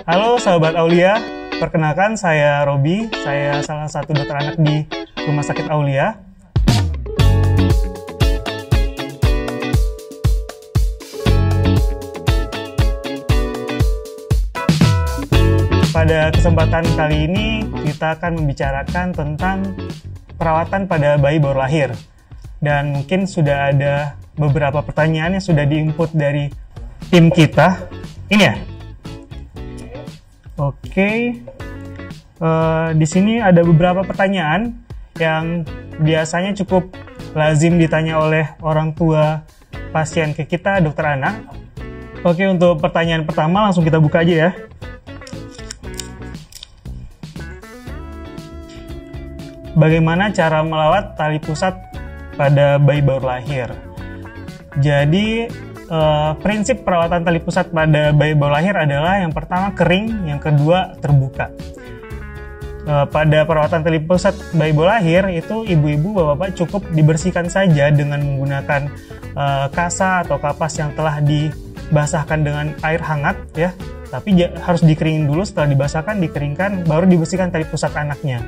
Halo sahabat Aulia, perkenalkan saya Robi, saya salah satu dokter anak di Rumah Sakit Aulia. Pada kesempatan kali ini kita akan membicarakan tentang perawatan pada bayi baru lahir. Dan mungkin sudah ada beberapa pertanyaan yang sudah di-input dari tim kita. Ini ya? Oke, di sini ada beberapa pertanyaan yang biasanya cukup lazim ditanya oleh orang tua pasien ke kita, dokter anak. Oke, untuk pertanyaan pertama langsung kita buka aja ya. Bagaimana cara melawat tali pusat pada bayi baru lahir? Jadi, prinsip perawatan tali pusat pada bayi baru lahir adalah yang pertama kering, yang kedua terbuka. Pada perawatan tali pusat bayi baru lahir itu ibu-ibu bapak-bapak cukup dibersihkan saja dengan menggunakan kasa atau kapas yang telah dibasahkan dengan air hangat ya. Tapi harus dikeringin dulu, setelah dibasahkan dikeringkan baru dibersihkan tali pusat anaknya.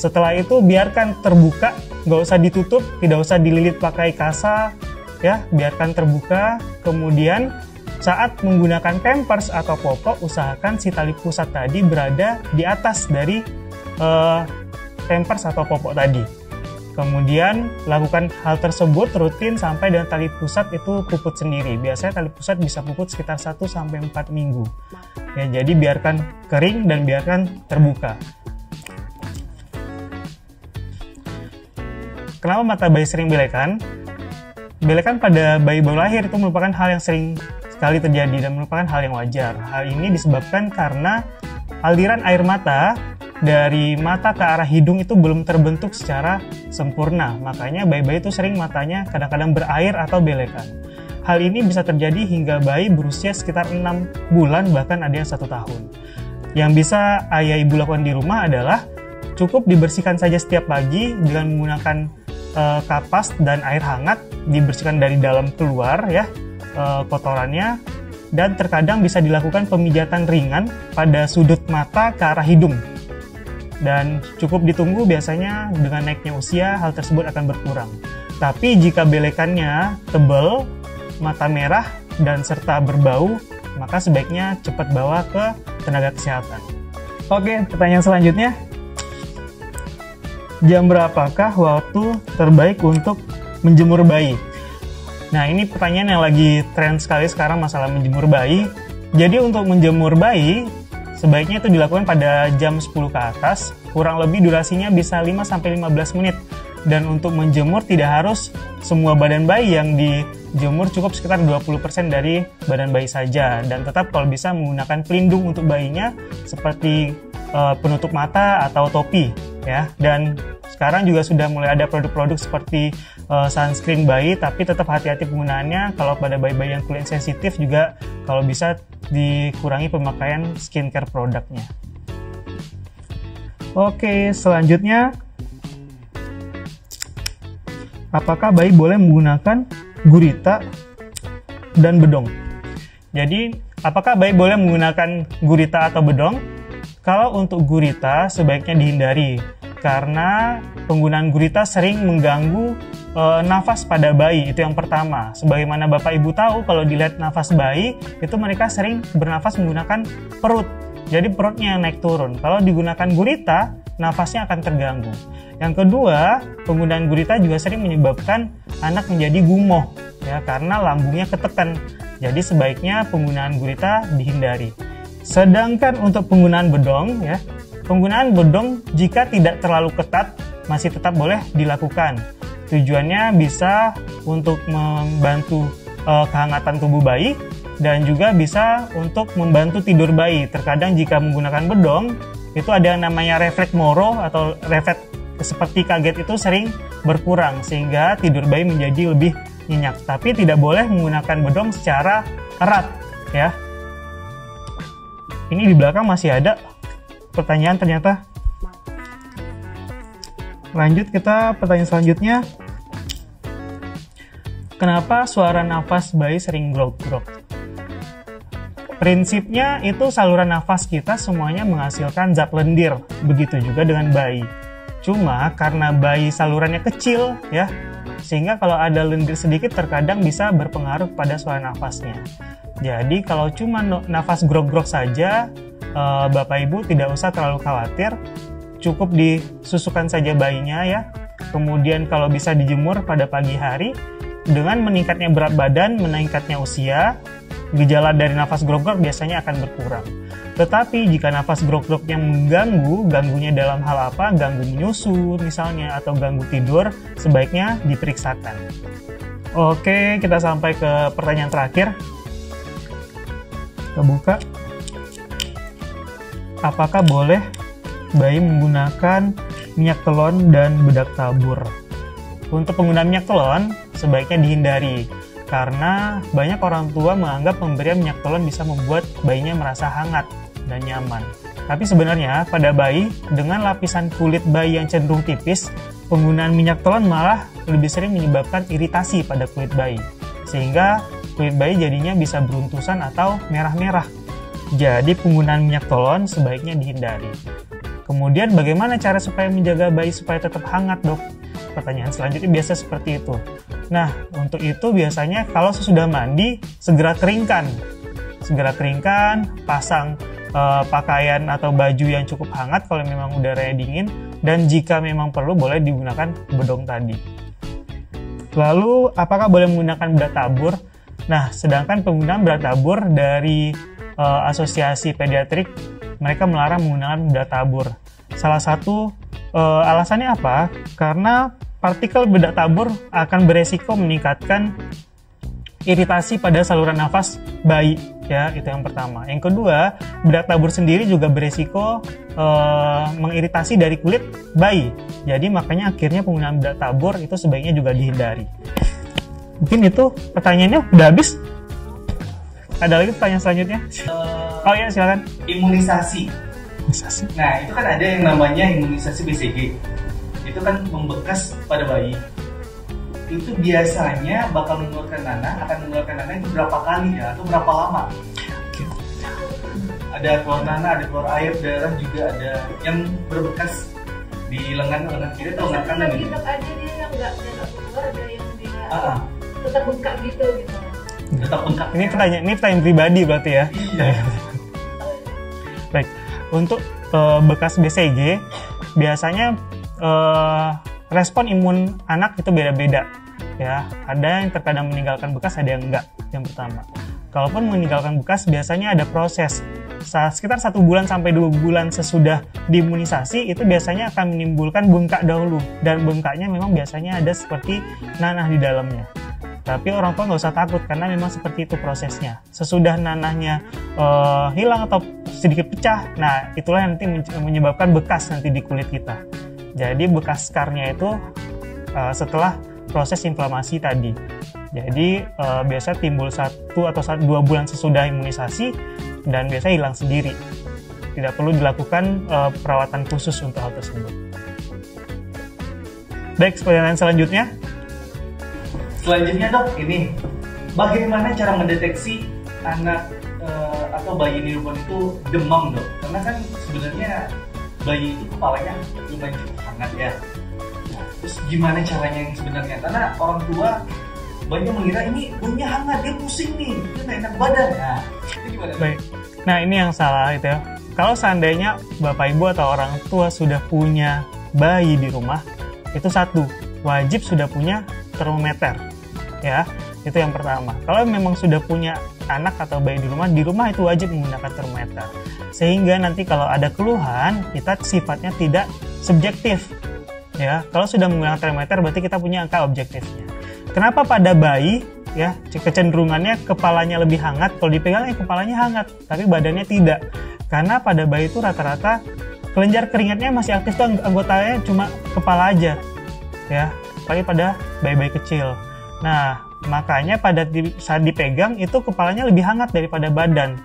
Setelah itu biarkan terbuka, nggak usah ditutup, tidak usah dililit pakai kasa. Ya, biarkan terbuka. Kemudian saat menggunakan pampers atau popok, usahakan si tali pusat tadi berada di atas dari pampers atau popok tadi. Kemudian lakukan hal tersebut rutin sampai dengan tali pusat itu puput sendiri. Biasanya tali pusat bisa puput sekitar 1-4 minggu. Ya, jadi biarkan kering dan biarkan terbuka. Kenapa mata bayi sering belekan? Belekan pada bayi baru lahir itu merupakan hal yang sering sekali terjadi dan merupakan hal yang wajar. Hal ini disebabkan karena aliran air mata dari mata ke arah hidung itu belum terbentuk secara sempurna. Makanya bayi-bayi itu sering matanya kadang-kadang berair atau belekan. Hal ini bisa terjadi hingga bayi berusia sekitar 6 bulan bahkan ada yang 1 tahun. Yang bisa ayah ibu lakukan di rumah adalah cukup dibersihkan saja setiap pagi dengan menggunakan kapas dan air hangat, dibersihkan dari dalam keluar ya kotorannya, dan terkadang bisa dilakukan pemijatan ringan pada sudut mata ke arah hidung dan cukup ditunggu, biasanya dengan naiknya usia hal tersebut akan berkurang. Tapi jika belekannya tebal, mata merah dan serta berbau, maka sebaiknya cepat bawa ke tenaga kesehatan. Oke, pertanyaan selanjutnya, jam berapakah waktu terbaik untuk menjemur bayi? Nah, ini pertanyaan yang lagi tren sekali sekarang, masalah menjemur bayi. Jadi untuk menjemur bayi, sebaiknya itu dilakukan pada jam 10 ke atas, kurang lebih durasinya bisa 5-15 menit. Dan untuk menjemur tidak harus semua badan bayi yang dijemur, cukup sekitar 20% dari badan bayi saja. Dan tetap kalau bisa menggunakan pelindung untuk bayinya seperti penutup mata atau topi ya. Dan sekarang juga sudah mulai ada produk-produk seperti sunscreen bayi, tapi tetap hati-hati penggunaannya. Kalau pada bayi-bayi yang kulit sensitif juga kalau bisa dikurangi pemakaian skincare produknya. Oke, selanjutnya, apakah bayi boleh menggunakan gurita dan bedong? Jadi, apakah bayi boleh menggunakan gurita atau bedong? Kalau untuk gurita sebaiknya dihindari, karena penggunaan gurita sering mengganggu nafas pada bayi. Itu yang pertama. Sebagaimana Bapak Ibu tahu, kalau dilihat nafas bayi, itu mereka sering bernafas menggunakan perut. Jadi perutnya yang naik turun. Kalau digunakan gurita, nafasnya akan terganggu. Yang kedua, penggunaan gurita juga sering menyebabkan anak menjadi gumoh, ya, karena lambungnya ketekan. Jadi sebaiknya penggunaan gurita dihindari. Sedangkan untuk penggunaan bedong, ya, penggunaan bedong jika tidak terlalu ketat masih tetap boleh dilakukan. Tujuannya bisa untuk membantu kehangatan tubuh bayi dan juga bisa untuk membantu tidur bayi. Terkadang jika menggunakan bedong itu ada yang namanya refleks moro atau refleks seperti kaget itu sering berkurang sehingga tidur bayi menjadi lebih nyenyak. Tapi tidak boleh menggunakan bedong secara erat ya. Ini di belakang masih ada pertanyaan ternyata. Lanjut, kita pertanyaan selanjutnya. Kenapa suara nafas bayi sering grok-grok? Prinsipnya itu saluran nafas kita semuanya menghasilkan zat lendir, begitu juga dengan bayi. Cuma karena bayi salurannya kecil ya, sehingga kalau ada lendir sedikit terkadang bisa berpengaruh pada saluran nafasnya. Jadi kalau cuma nafas grog-grog saja, Bapak Ibu tidak usah terlalu khawatir, cukup disusukan saja bayinya ya. Kemudian kalau bisa dijemur pada pagi hari, dengan meningkatnya berat badan, meningkatnya usia, gejala dari nafas grog-grog biasanya akan berkurang. Tetapi jika nafas grog-grog yang mengganggu, ganggunya dalam hal apa? Ganggu menyusut misalnya, atau ganggu tidur, sebaiknya diperiksakan. Oke, kita sampai ke pertanyaan terakhir. Kita buka. Apakah boleh bayi menggunakan minyak telon dan bedak tabur? Untuk penggunaan minyak telon, sebaiknya dihindari. Karena banyak orang tua menganggap pemberian minyak telon bisa membuat bayinya merasa hangat dan nyaman. Tapi sebenarnya pada bayi dengan lapisan kulit bayi yang cenderung tipis, penggunaan minyak telon malah lebih sering menyebabkan iritasi pada kulit bayi. Sehingga kulit bayi jadinya bisa beruntusan atau merah-merah. Jadi penggunaan minyak telon sebaiknya dihindari. Kemudian bagaimana cara supaya menjaga bayi supaya tetap hangat, Dok? Pertanyaan selanjutnya biasa seperti itu. Nah, untuk itu biasanya kalau sesudah mandi, segera keringkan. Segera keringkan, pasang pakaian atau baju yang cukup hangat kalau memang udaranya dingin, dan jika memang perlu boleh digunakan bedong tadi. Lalu, apakah boleh menggunakan bedak tabur? Nah, sedangkan penggunaan bedak tabur dari Asosiasi Pediatrik, mereka melarang menggunakan bedak tabur. Salah satu alasannya apa? Karena partikel bedak tabur akan beresiko meningkatkan iritasi pada saluran nafas bayi, ya, itu yang pertama. Yang kedua, bedak tabur sendiri juga beresiko mengiritasi dari kulit bayi. Jadi makanya akhirnya penggunaan bedak tabur itu sebaiknya juga dihindari. Mungkin itu pertanyaannya udah habis. Ada lagi pertanyaan selanjutnya? Oh ya, silakan. Imunisasi. Nah, itu kan ada yang namanya imunisasi BCG. Itu kan membekas pada bayi. Itu biasanya bakal mengeluarkan nanah, itu berapa kali ya, atau berapa lama? Ada keluar nanah, ada keluar air, darah juga ada yang berbekas di lengan kiri atau lengan kanan gitu. Ada dia yang nggak keluar, ada yang dia tetap bengkak gitu. Tetap bengkak. Ini pertanyaan pribadi berarti ya? Iya. Baik, untuk bekas BCG biasanya respon imun anak itu beda-beda ya. Ada yang terkadang meninggalkan bekas, ada yang enggak. Yang pertama, kalaupun meninggalkan bekas biasanya ada proses sekitar 1 bulan sampai 2 bulan sesudah diimunisasi, itu biasanya akan menimbulkan bengkak dahulu, dan bengkaknya memang biasanya ada seperti nanah di dalamnya. Tapi orang tua nggak usah takut karena memang seperti itu prosesnya. Sesudah nanahnya hilang atau sedikit pecah, nah itulah yang nanti menyebabkan bekas nanti di kulit kita. Jadi bekas skarnya itu setelah proses inflamasi tadi. Jadi biasa timbul 1 atau 2 bulan sesudah imunisasi dan biasa hilang sendiri. Tidak perlu dilakukan perawatan khusus untuk hal tersebut. Baik, pertanyaan selanjutnya. Selanjutnya, Dok, ini bagaimana cara mendeteksi anak atau bayi newborn itu demam, Dok? Karena kan sebenarnya bayi itu kepalanya lumayan cukup hangat ya. Nah, terus gimana caranya yang sebenarnya? Karena orang tua banyak mengira ini bayinya hangat, dia pusing nih, dia nggak enak badan. Nah, itu gimana? Baik. Nah, ini yang salah itu ya. Kalau seandainya Bapak Ibu atau orang tua sudah punya bayi di rumah, itu satu, wajib sudah punya termometer. Ya, itu yang pertama. Kalau memang sudah punya anak atau bayi di rumah itu wajib menggunakan termometer. Sehingga nanti kalau ada keluhan, kita sifatnya tidak subjektif. Ya, kalau sudah menggunakan termometer berarti kita punya angka objektifnya. Kenapa pada bayi ya kecenderungannya kepalanya lebih hangat, kalau dipegangnya kepalanya hangat, tapi badannya tidak. Karena pada bayi itu rata-rata kelenjar keringatnya masih aktif tuh, anggotanya cuma kepala aja. Ya, apalagi pada bayi-bayi kecil. Nah, makanya saat dipegang itu kepalanya lebih hangat daripada badan.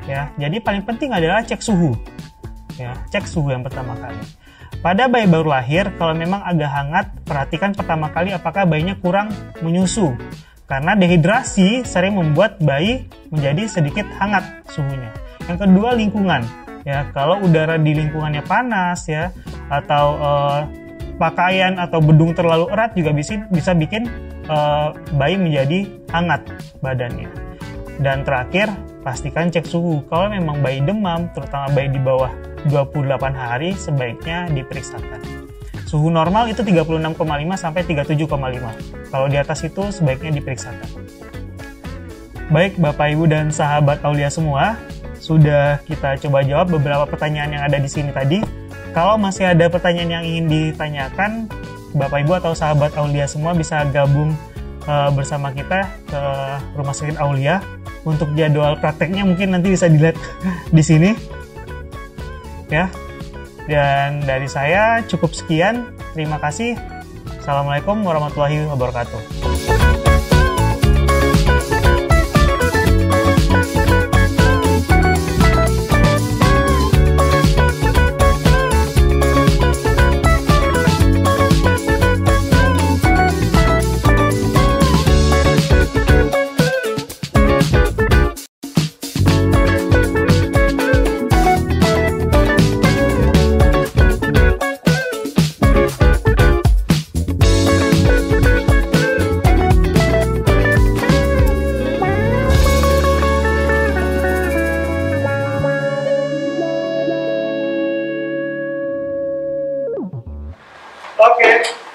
Ya, jadi paling penting adalah cek suhu. Ya, cek suhu yang pertama kali. Pada bayi baru lahir, kalau memang agak hangat, perhatikan pertama kali apakah bayinya kurang menyusu. karena dehidrasi sering membuat bayi menjadi sedikit hangat suhunya. Yang kedua, lingkungan. Ya, kalau udara di lingkungannya panas ya, atau pakaian atau bedung terlalu erat juga bisa bikin bayi menjadi hangat badannya. Dan terakhir, pastikan cek suhu. Kalau memang bayi demam, terutama bayi di bawah 28 hari, sebaiknya diperiksakan. Suhu normal itu 36,5 sampai 37,5. Kalau di atas itu sebaiknya diperiksakan. Baik Bapak Ibu dan sahabat Aulia semua, sudah kita coba jawab beberapa pertanyaan yang ada di sini tadi. Kalau masih ada pertanyaan yang ingin ditanyakan, Bapak Ibu atau sahabat Aulia semua bisa gabung bersama kita ke Rumah Sakit Aulia. Untuk jadwal prakteknya mungkin nanti bisa dilihat di sini. Ya. Dan dari saya cukup sekian. Terima kasih. Assalamualaikum warahmatullahi wabarakatuh. Oke.